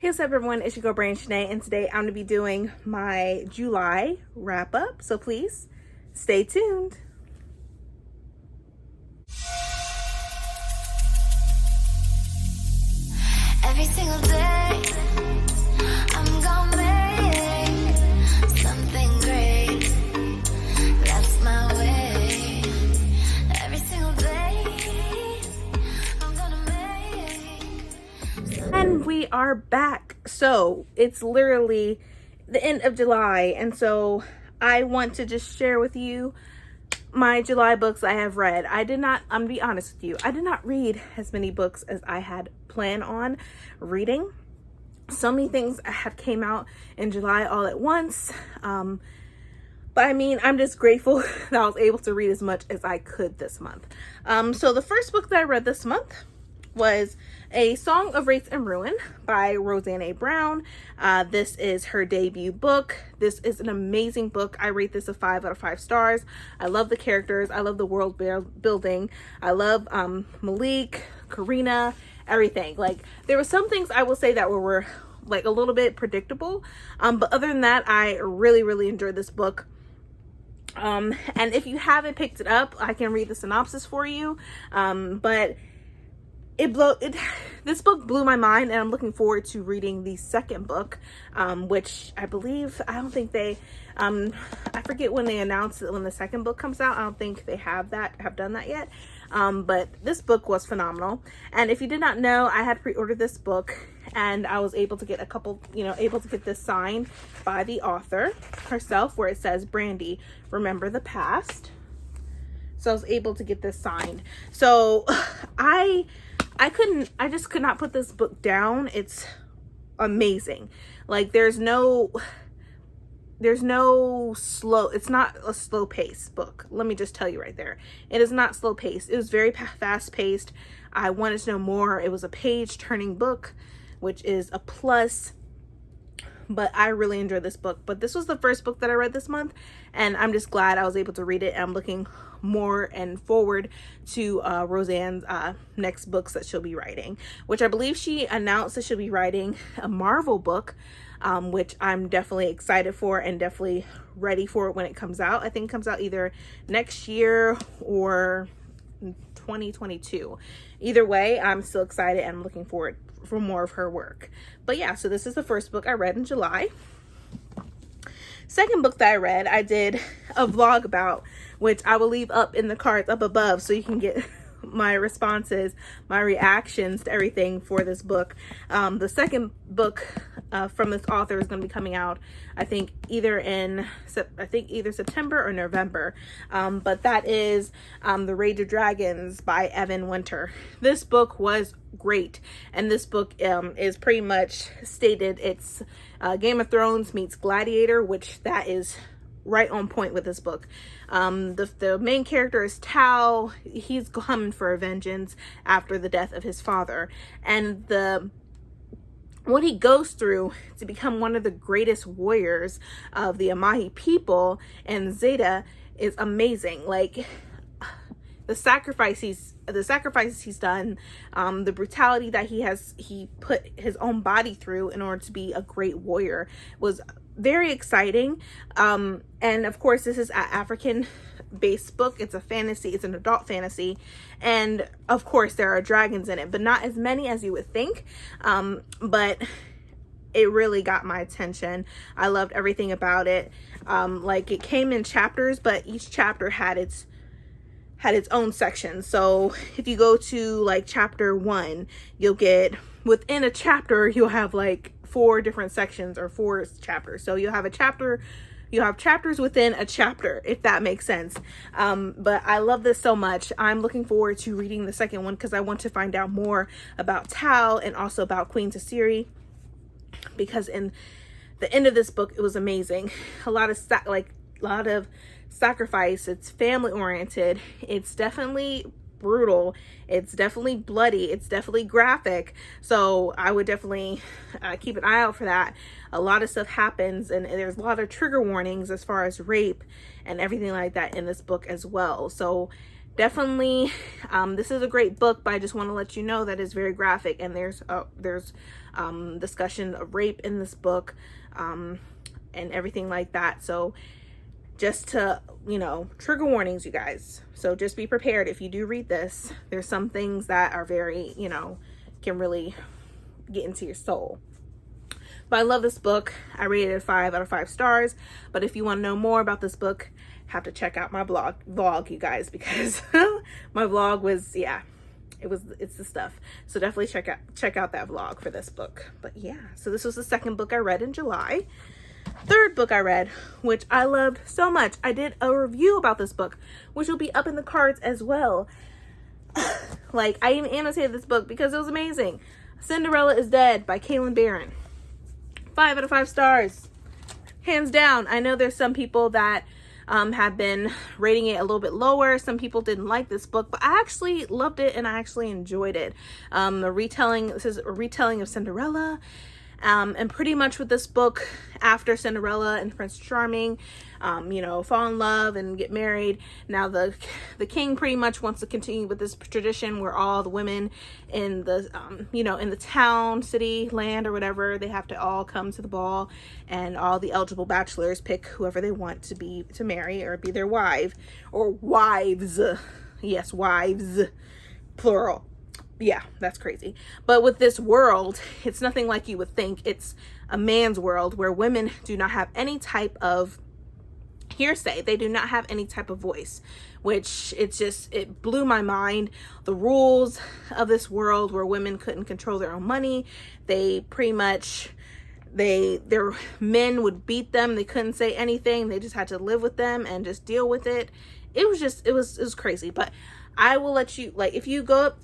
Hey, what's up everyone, it's your girl Brain Shanae, and today I'm going to be doing my July wrap up, so please stay tuned. Every single day, I'm gonna make something great. That's my way. Every single day, I'm gonna make. And we are back. So it's literally the end of July, and so I want to just share with you my July books I have read. I'm gonna be honest with you, I did not read as many books as I had planned on reading. So many things have came out in July all at once. But I mean, I'm just grateful that I was able to read as much as I could this month. So the first book that I read this month was A Song of Wraiths and Ruin by Roseanne A. Brown. This is her debut book. This is an amazing book. I rate this a 5 out of 5 stars. I love the characters. I love the world building. I love Malik, Karina, everything. Like, there were some things I will say that were like a little bit predictable. But other than that, I really enjoyed this book. And if you haven't picked it up, I can read the synopsis for you. But this book blew my mind, and I'm looking forward to reading the second book, which I forget when they announced it, when the second book comes out. I don't think they have done that yet. But this book was phenomenal. And if you did not know, I had pre-ordered this book, and I was able to get able to get this signed by the author herself, where it says, "Brandy, remember the past." So I was able to get this signed. So I just could not put this book down. It's amazing. Like, it's not a slow paced book. Let me just tell you right there. It is not slow paced. It was very fast paced. I wanted to know more. It was a page turning book, which is a plus. But I really enjoyed this book. But this was the first book that I read this month, and I'm just glad I was able to read it. And I'm looking more and forward to Roseanne's next books that she'll be writing, which I believe she announced that she'll be writing a Marvel book, which I'm definitely excited for and definitely ready for it when it comes out. I think it comes out either next year or 2022. Either way, I'm still excited and I'm looking forward for more of her work. But yeah, so this is the first book I read in July. Second book that I read, I did a vlog about, which I will leave up in the cards up above so you can get my responses, my reactions to everything for this book. The second book from this author is going to be coming out, I think either September or November. But that is The Ragnarok Dragons by Evan Winter. This book was great, and this book is pretty much stated it's Game of Thrones meets Gladiator, which that is right on point with this book. The main character is Tao. He's coming for vengeance after the death of his father, and what he goes through to become one of the greatest warriors of the Amahi people and Zeta is amazing. Like, the sacrifices he's done, the brutality that he put his own body through in order to be a great warrior was very exciting. And of course, this is an African based book. It's a fantasy, it's an adult fantasy, and of course there are dragons in it, but not as many as you would think. But it really got my attention. I loved everything about it. Like, it came in chapters, but each chapter had its own section. So if you go to like chapter 1, you'll get, within a chapter, you'll have like 4 different sections or 4 chapters. So you'll have chapters within a chapter, if that makes sense. But I love this so much. I'm looking forward to reading the second one because I want to find out more about Tao and also about Queen Tasiri, because in the end of this book, it was amazing. A lot of sacrifice. It's family oriented. It's definitely brutal. It's definitely bloody. It's definitely graphic. So I would definitely keep an eye out for that. A lot of stuff happens, and there's a lot of trigger warnings as far as rape and everything like that in this book as well. So definitely, this is a great book, but I just want to let you know that it's very graphic, and there's discussion of rape in this book, and everything like that. So just to, trigger warnings, you guys. So just be prepared if you do read this. There's some things that are very, can really get into your soul. But I love this book. I rated it 5 out of 5 stars. But if you want to know more about this book, have to check out my vlog, you guys, because my vlog was, it's the stuff. So definitely check out that vlog for this book. But yeah, so this was the second book I read in July. Third book I read, which I loved so much. I did a review about this book, which will be up in the cards as well. Like, I even annotated this book because it was amazing. Cinderella is Dead by Kaylin Barron. 5 out of 5 stars. Hands down. I know there's some people that have been rating it a little bit lower. Some people didn't like this book, but I actually loved it and I actually enjoyed it. This is a retelling of Cinderella. And pretty much with this book, after Cinderella and Prince Charming, fall in love and get married. Now the king pretty much wants to continue with this tradition where all the women in the, in the town, city, land, or whatever, they have to all come to the ball, and all the eligible bachelors pick whoever they want to marry or be their wife, or wives. Yes, wives, plural. Yeah, that's crazy. But with this world, it's nothing like you would think. It's a man's world where women do not have any type of hearsay. They do not have any type of voice, which it blew my mind. The rules of this world where women couldn't control their own money. They pretty much, their men would beat them. They couldn't say anything. They just had to live with them and just deal with it. It was crazy. But I will let you, if you go up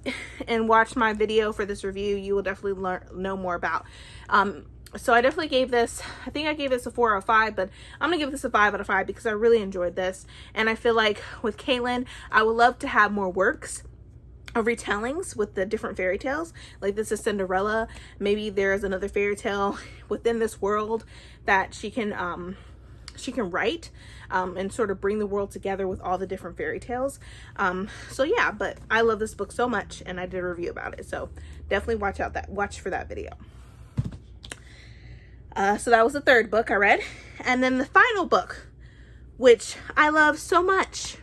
and watch my video for this review, you will definitely know more about. So I definitely gave this, I think I gave this a 4 out of 5, but I'm gonna give this a 5 out of 5 because I really enjoyed this. And I feel like with Kaylin, I would love to have more works of retellings with the different fairy tales. Like, this is Cinderella. Maybe there's another fairy tale within this world that she can write and sort of bring the world together with all the different fairy tales. So yeah, but I love this book so much and I did a review about it. So definitely watch for that video. So that was the third book I read. And then the final book, which I love so much,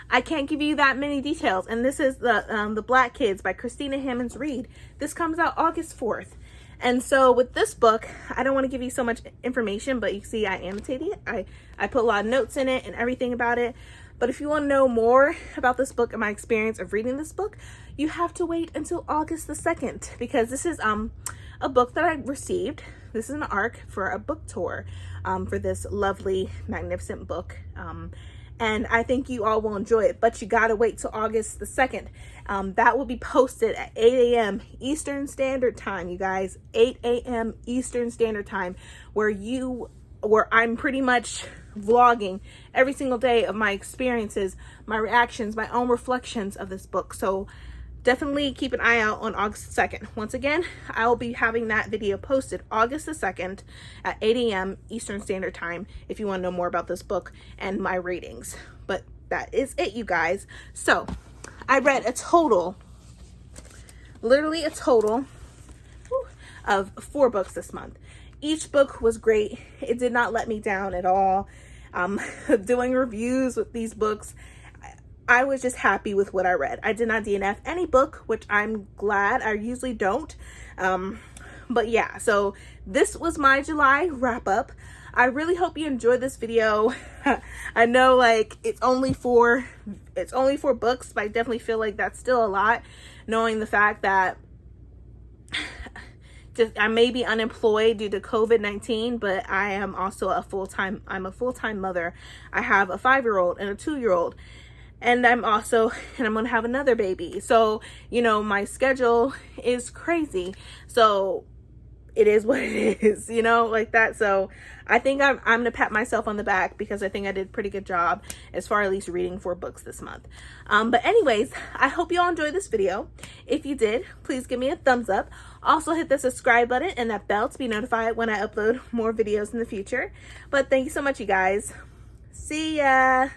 I can't give you that many details. And this is the Black Kids by Christina Hammonds Reed. This comes out August 4th. And so with this book, I don't want to give you so much information, but you see I annotated it. I put a lot of notes in it and everything about it. But if you want to know more about this book and my experience of reading this book, you have to wait until August the 2nd, because this is a book that I received. This is an ARC for a book tour for this lovely, magnificent book. And I think you all will enjoy it, but you gotta wait till August the 2nd. That will be posted at 8 a.m. Eastern Standard Time, you guys. 8 a.m. Eastern Standard Time, where I'm pretty much vlogging every single day of my experiences, my reactions, my own reflections of this book. So definitely keep an eye out on August 2nd. Once again, I will be having that video posted August the 2nd at 8 a.m. Eastern Standard Time if you want to know more about this book and my ratings. But that is it, you guys. So I read literally a total of 4 books this month. Each book was great. It did not let me down at all. Doing reviews with these books, I was just happy with what I read. I did not DNF any book, which I'm glad. I usually don't. But yeah, so this was my July wrap up. I really hope you enjoyed this video. I know it's only 4 books, but I definitely feel like that's still a lot, knowing the fact that I may be unemployed due to COVID-19, but I am also a full-time mother. I have a 5-year-old and a 2-year-old. And I'm going to have another baby. So, my schedule is crazy. So it is what it is, like that. So I think I'm going to pat myself on the back because I think I did a pretty good job as far as at least reading 4 books this month. But anyways, I hope you all enjoyed this video. If you did, please give me a thumbs up. Also hit the subscribe button and that bell to be notified when I upload more videos in the future. But thank you so much, you guys. See ya.